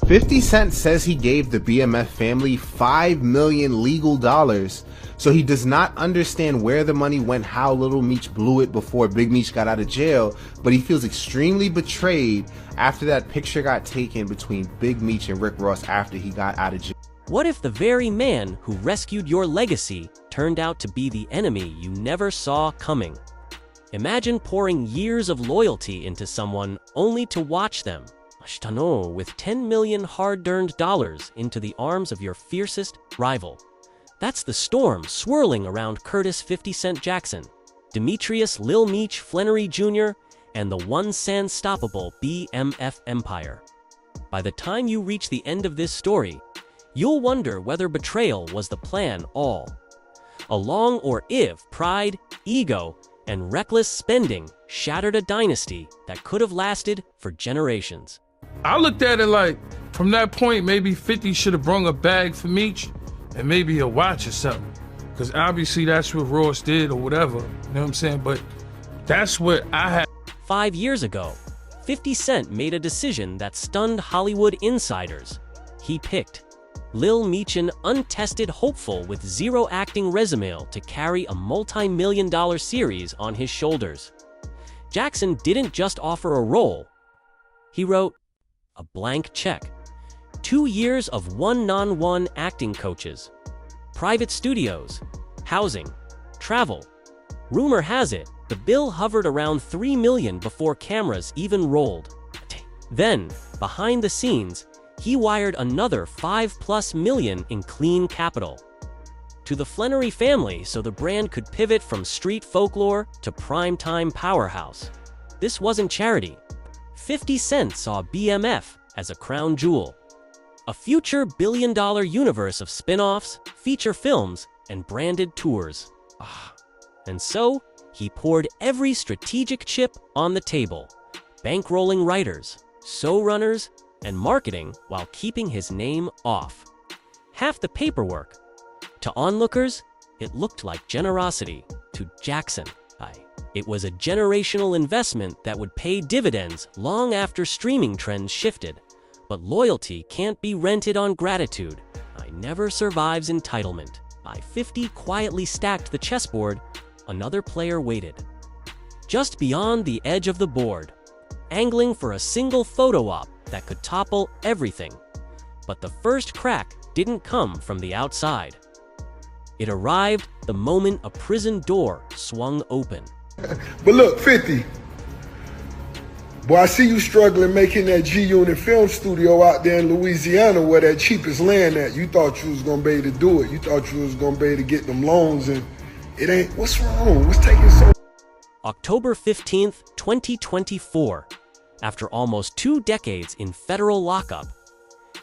50 Cent says he gave the BMF family $5 million legal dollars, so he does not understand where the money went, how Lil Meech blew it before Big Meech got out of jail, but he feels extremely betrayed after that picture got taken between Big Meech and Rick Ross after he got out of jail. What if the very man who rescued your legacy turned out to be the enemy you never saw coming? Imagine pouring years of loyalty into someone only to watch them, with 10 million hard-earned dollars, into the arms of your fiercest rival. That's the storm swirling around Curtis 50 Cent Jackson, Demetrius Lil Meech Flannery Jr., and the once-unstoppable BMF empire. By the time you reach the end of this story, you'll wonder whether betrayal was the plan all along, or if pride, ego, and reckless spending shattered a dynasty that could have lasted for generations. I looked at it like, from that point, maybe 50 should have brung a bag for Meech and maybe a watch or something. Because obviously that's what Ross did or whatever, you know what I'm saying? But that's what I had. 5 years ago, 50 Cent made a decision that stunned Hollywood insiders. He picked Lil Meech, an untested hopeful with zero acting resume, to carry a multi-million-dollar series on his shoulders. Jackson didn't just offer a role. He wrote a blank check, 2 years of one-on-one acting coaches, private studios, housing, travel. Rumor has it, the bill hovered around $3 million before cameras even rolled. Then, behind the scenes, he wired another $5+ million in clean capital to the Flannery family so the brand could pivot from street folklore to primetime powerhouse. This wasn't charity. 50 Cent saw BMF as a crown jewel, a future billion-dollar universe of spin-offs, feature films, and branded tours. And so, he poured every strategic chip on the table, bankrolling writers, showrunners, and marketing while keeping his name off half the paperwork. To onlookers, it looked like generosity. To Jackson, it was a generational investment that would pay dividends long after streaming trends shifted. But loyalty can't be rented on gratitude. Never survives entitlement. 50 quietly stacked the chessboard. Another player waited just beyond the edge of the board, angling for a single photo op that could topple everything. But the first crack didn't come from the outside. It arrived the moment a prison door swung open. But look, 50, boy, I see you struggling making that G-Unit film studio out there in Louisiana where that cheapest land at. You thought you was gonna be able to do it. You thought you was gonna be able to get them loans, and it ain't. What's wrong? What's taking so? October 15th, 2024. After almost 2 decades in federal lockup,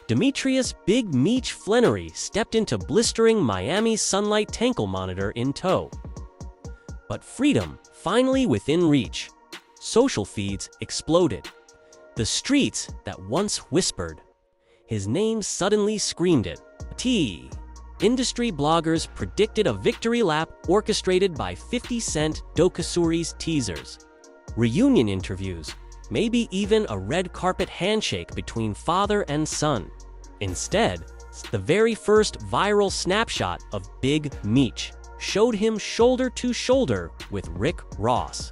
Demetrius Big Meech Flannery stepped into blistering Miami sunlight tankle monitor in tow. But freedom finally within reach. Social feeds exploded. The streets that once whispered his name suddenly screamed it. Industry bloggers predicted a victory lap orchestrated by 50 Cent Dokasuri's teasers. Reunion interviews, maybe even a red carpet handshake between father and son. Instead, the very first viral snapshot of Big Meech showed him shoulder to shoulder with Rick Ross,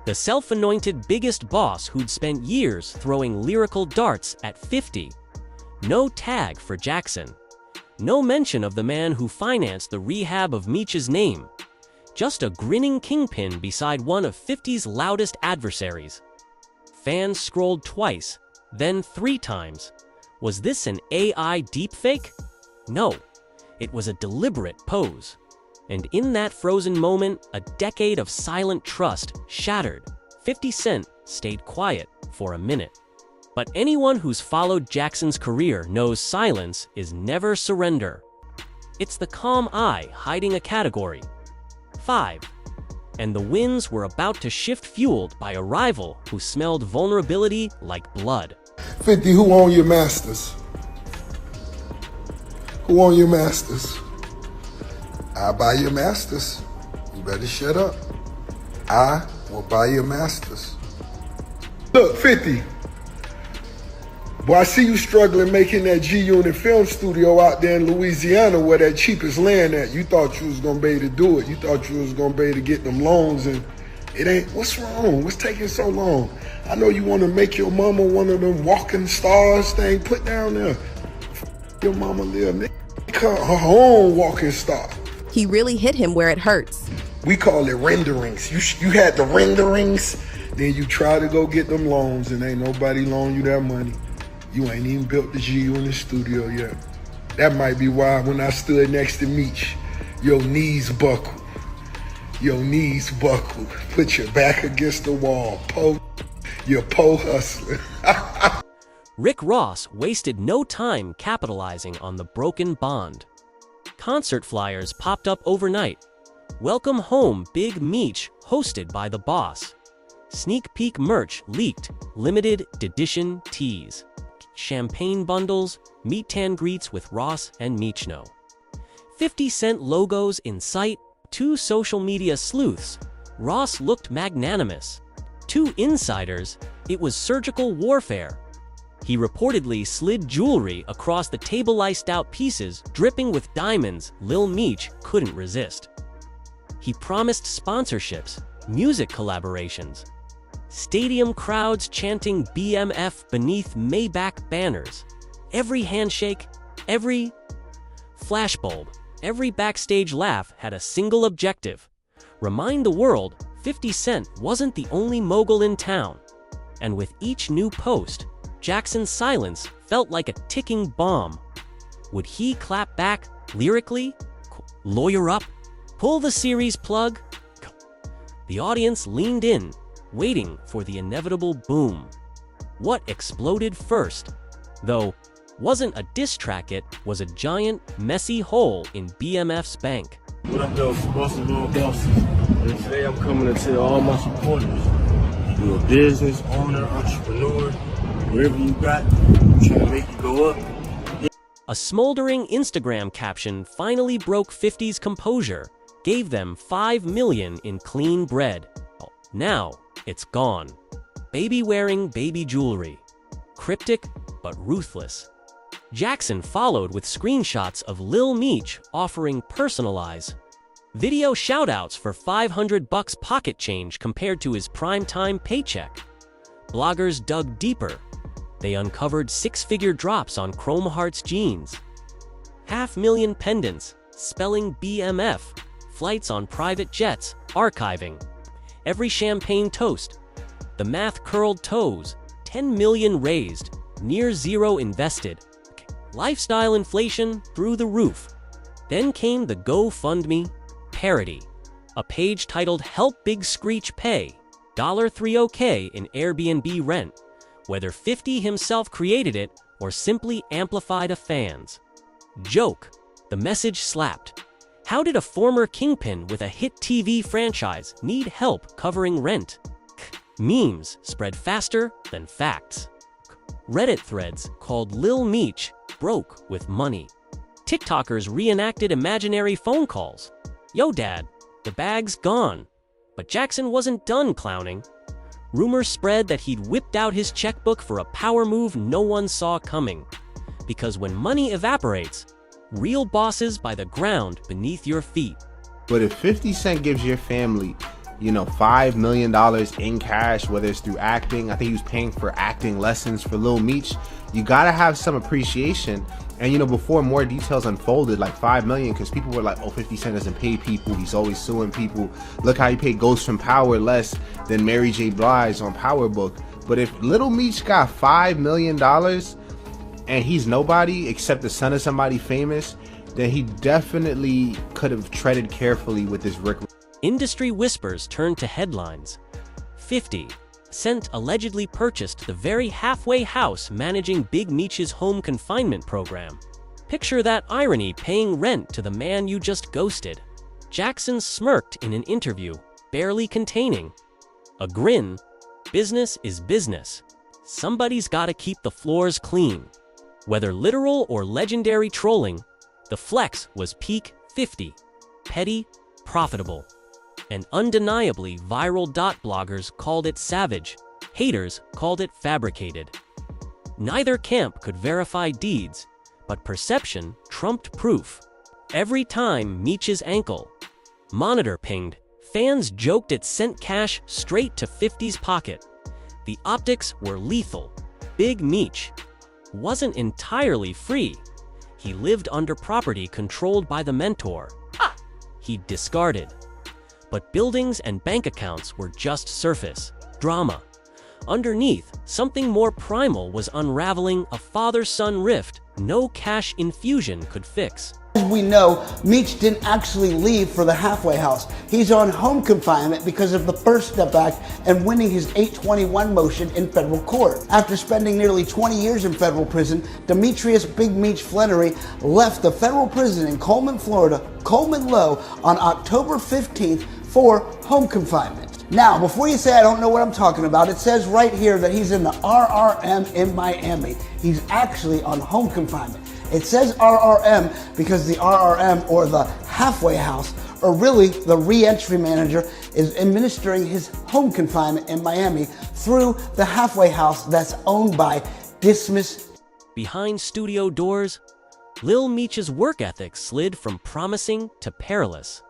the self-anointed biggest boss who'd spent years throwing lyrical darts at 50. No tag for Jackson. No mention of the man who financed the rehab of Meech's name. Just a grinning kingpin beside one of 50's loudest adversaries. Fans scrolled twice, then 3 times. Was this an AI deepfake? No, it was a deliberate pose. And in that frozen moment, a decade of silent trust shattered. 50 Cent stayed quiet for a minute. But anyone who's followed Jackson's career knows silence is never surrender. It's the calm eye hiding a category. 5. And the winds were about to shift, fueled by a rival who smelled vulnerability like blood. 50, who own your masters? Who own your masters? I buy your masters. You better shut up. I will buy your masters. Look, 50. Boy, I see you struggling making that G-Unit film studio out there in Louisiana where that cheapest land at. You thought you was gonna be able to do it. You thought you was gonna be able to get them loans, and it ain't. What's wrong? What's taking so long? I know you wanna make your mama one of them walking stars thing put down there. Your mama live, nigga, her own walking star. He really hit him where it hurts. We call it renderings. You had the renderings, then you try to go get them loans, and ain't nobody loan you that money. You ain't even built the G-Unit studio yet. That might be why when I stood next to Meech, your knees buckled. Your knees buckled. Put your back against the wall. You're hustler. Rick Ross wasted no time capitalizing on the broken bond. Concert flyers popped up overnight. Welcome home, Big Meech, hosted by the boss. Sneak peek merch leaked, limited edition tees. Champagne bundles, meet and greets with Ross and Meechno. 50-cent logos in sight, 2 social media sleuths. Ross looked magnanimous. 2 insiders, it was surgical warfare. He reportedly slid jewelry across the table-iced out pieces dripping with diamonds Lil Meech couldn't resist. He promised sponsorships, music collaborations, stadium crowds chanting BMF beneath Maybach banners. Every handshake, every flashbulb, every backstage laugh had a single objective: remind the world 50 Cent wasn't the only mogul in town. And with each new post, Jackson's silence felt like a ticking bomb. Would he clap back lyrically? Lawyer up? Pull the series plug? The audience leaned in, waiting for the inevitable boom. What exploded first, though, wasn't a diss track, it was a giant, messy hole in BMF's bank. What up, though? Boston Lil Bosses. And today I'm coming to tell all my supporters, you're a business owner, entrepreneur, wherever you got, I'm trying to make you go up. A smoldering Instagram caption finally broke 50's composure, gave them $5 million in clean bread. Now, it's gone. Baby wearing baby jewelry. Cryptic, but ruthless. Jackson followed with screenshots of Lil Meech offering personalize. Video shoutouts for $500 pocket change compared to his primetime paycheck. Bloggers dug deeper. They uncovered 6-figure drops on Chrome Hearts jeans. 500,000 pendants, spelling BMF. Flights on private jets, archiving. Every champagne toast. The math curled toes. 10 million raised. Near zero invested. Lifestyle inflation through the roof. Then came the GoFundMe parody. A page titled Help Big Screech Pay. $30K in Airbnb rent. Whether 50 himself created it or simply amplified a fan's joke. The message slapped. How did a former kingpin with a hit TV franchise need help covering rent? Memes spread faster than facts. Reddit threads called Lil Meech broke with money. TikTokers reenacted imaginary phone calls. Yo dad, the bag's gone. But Jackson wasn't done clowning. Rumors spread that he'd whipped out his checkbook for a power move no one saw coming. Because when money evaporates, real bosses by the ground beneath your feet. But if 50 Cent gives your family, $5 million in cash, whether it's through acting, I think he was paying for acting lessons for Lil Meech, you gotta have some appreciation. And before more details unfolded, like $5 million, because people were like, oh, 50 Cent doesn't pay people, he's always suing people. Look how he paid Ghost from Power less than Mary J. Blige on Power Book. But if Lil Meech got $5 million, and he's nobody except the son of somebody famous, then he definitely could have treaded carefully with this Rick. Industry whispers turned to headlines. 50 Cent allegedly purchased the very halfway house managing Big Meech's home confinement program. Picture that irony, paying rent to the man you just ghosted. Jackson smirked in an interview, barely containing a grin. Business is business. Somebody's gotta keep the floors clean. Whether literal or legendary trolling, the flex was peak 50. Petty, profitable, and undeniably viral. Bloggers called it savage. Haters called it fabricated. Neither camp could verify deeds, but perception trumped proof. Every time Meech's ankle monitor pinged, fans joked it sent cash straight to 50's pocket. The optics were lethal. Big Meech wasn't entirely free. He lived under property controlled by the mentor. He discarded. But buildings and bank accounts were just surface drama. Underneath, something more primal was unraveling, a father-son rift no cash infusion could fix. As we know, Meech didn't actually leave for the halfway house. He's on home confinement because of the First Step Act and winning his 821 motion in federal court. After spending nearly 20 years in federal prison, Demetrius Big Meech Flannery left the federal prison in Coleman, Florida, Coleman Low, on October 15th for home confinement. Now, before you say I don't know what I'm talking about, it says right here that he's in the RRM in Miami. He's actually on home confinement. It says RRM because the RRM, or the halfway house, or really the re-entry manager, is administering his home confinement in Miami through the halfway house that's owned by Dismiss. Behind studio doors, Lil Meech's work ethic slid from promising to perilous.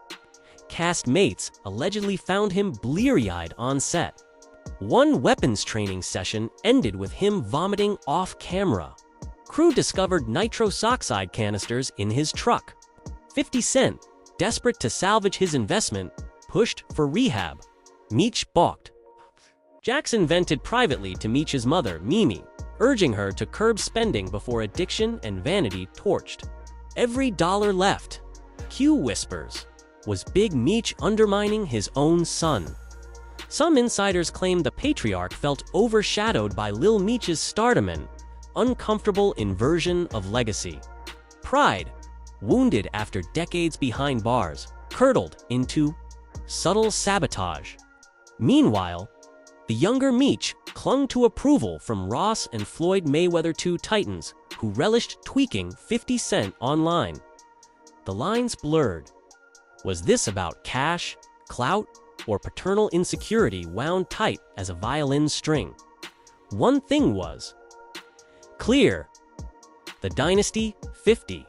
Cast mates allegedly found him bleary-eyed on set. One weapons training session ended with him vomiting off camera. Crew discovered nitrous oxide canisters in his truck. 50 Cent, desperate to salvage his investment, pushed for rehab. Meech balked. Jackson vented privately to Meech's mother, Mimi, urging her to curb spending before addiction and vanity torched. Every dollar left, Q whispers, was Big Meech undermining his own son. Some insiders claimed the patriarch felt overshadowed by Lil Meech's stardom and uncomfortable inversion of legacy. Pride, wounded after decades behind bars, curdled into subtle sabotage. Meanwhile, the younger Meech clung to approval from Ross and Floyd Mayweather II titans, who relished tweaking 50 Cent online. The lines blurred. Was this about cash, clout, or paternal insecurity wound tight as a violin string? One thing was clear. The dynasty 50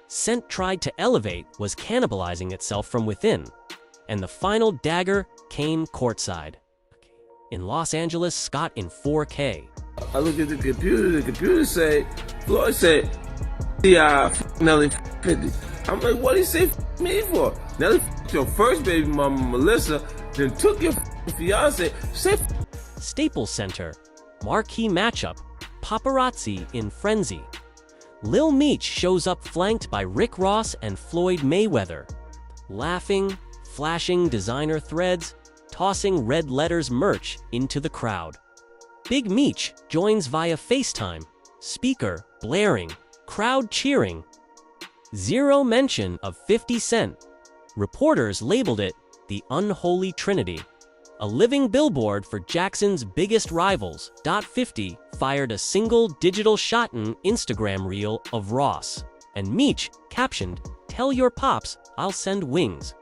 Cent tried to elevate was cannibalizing itself from within, and the final dagger came courtside. In Los Angeles, Scott in 4K. I look at the computer say, Floyd said, yeah, Nelly 50. I'm like, what did he say me for? Nelly your first baby mama, Melissa, then took your fiance. Say Staples Center, marquee matchup, paparazzi in frenzy. Lil Meech shows up flanked by Rick Ross and Floyd Mayweather, laughing, flashing designer threads, tossing red letters merch into the crowd. Big Meech joins via FaceTime, speaker blaring, crowd cheering. Zero mention of 50 Cent. Reporters labeled it the unholy trinity. A living billboard for Jackson's biggest rivals. 50 fired a single digital shot-in Instagram reel of Ross, and Meech captioned, "Tell your pops I'll send wings."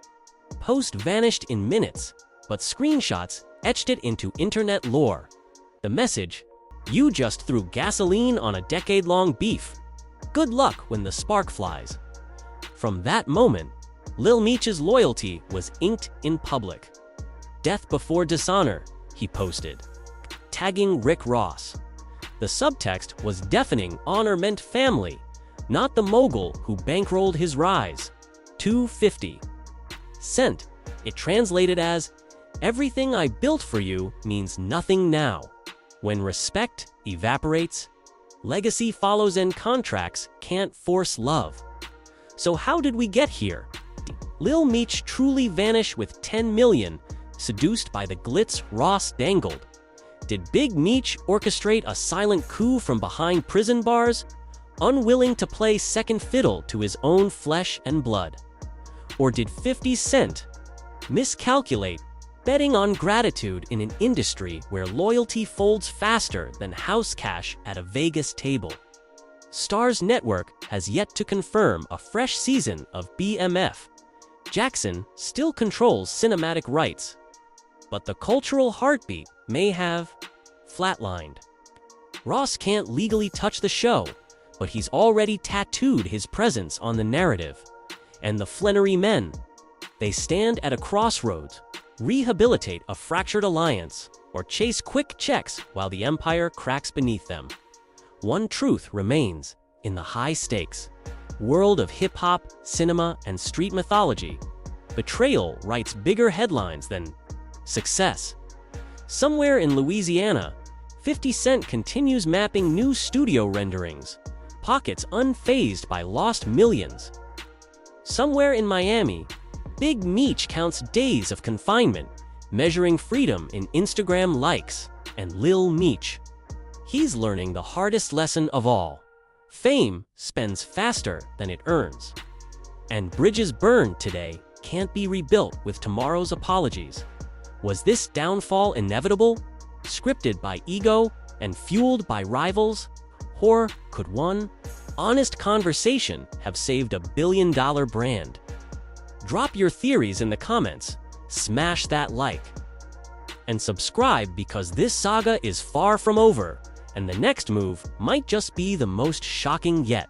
Post vanished in minutes, but screenshots etched it into internet lore. The message, "You just threw gasoline on a decade-long beef. Good luck when the spark flies." From that moment, Lil Meech's loyalty was inked in public. "Death before dishonor," he posted, tagging Rick Ross. The subtext was deafening. Honor meant family, not the mogul who bankrolled his rise. 250 Cent. It translated as, "Everything I built for you means nothing now. When respect evaporates, legacy follows and contracts can't force love." So how did we get here? Lil Meech truly vanish with 10 million, seduced by the glitz Ross dangled? Did Big Meech orchestrate a silent coup from behind prison bars, unwilling to play second fiddle to his own flesh and blood? Or did 50 Cent miscalculate, betting on gratitude in an industry where loyalty folds faster than house cash at a Vegas table? Starz Network has yet to confirm a fresh season of BMF. Jackson still controls cinematic rights, but the cultural heartbeat may have flatlined. Ross can't legally touch the show, but he's already tattooed his presence on the narrative. And the Flannery men, they stand at a crossroads, rehabilitate a fractured alliance, or chase quick checks while the empire cracks beneath them. One truth remains in the high-stakes world of hip-hop, cinema, and street mythology. Betrayal writes bigger headlines than success. Somewhere in Louisiana, 50 Cent continues mapping new studio renderings, pockets unfazed by lost millions. Somewhere in Miami, Big Meech counts days of confinement, measuring freedom in Instagram likes. And Lil Meech, he's learning the hardest lesson of all. Fame spends faster than it earns. And bridges burned today can't be rebuilt with tomorrow's apologies. Was this downfall inevitable, scripted by ego and fueled by rivals? Or could one honest conversation have saved a billion-dollar brand? Drop your theories in the comments, smash that like, and subscribe because this saga is far from over, and the next move might just be the most shocking yet.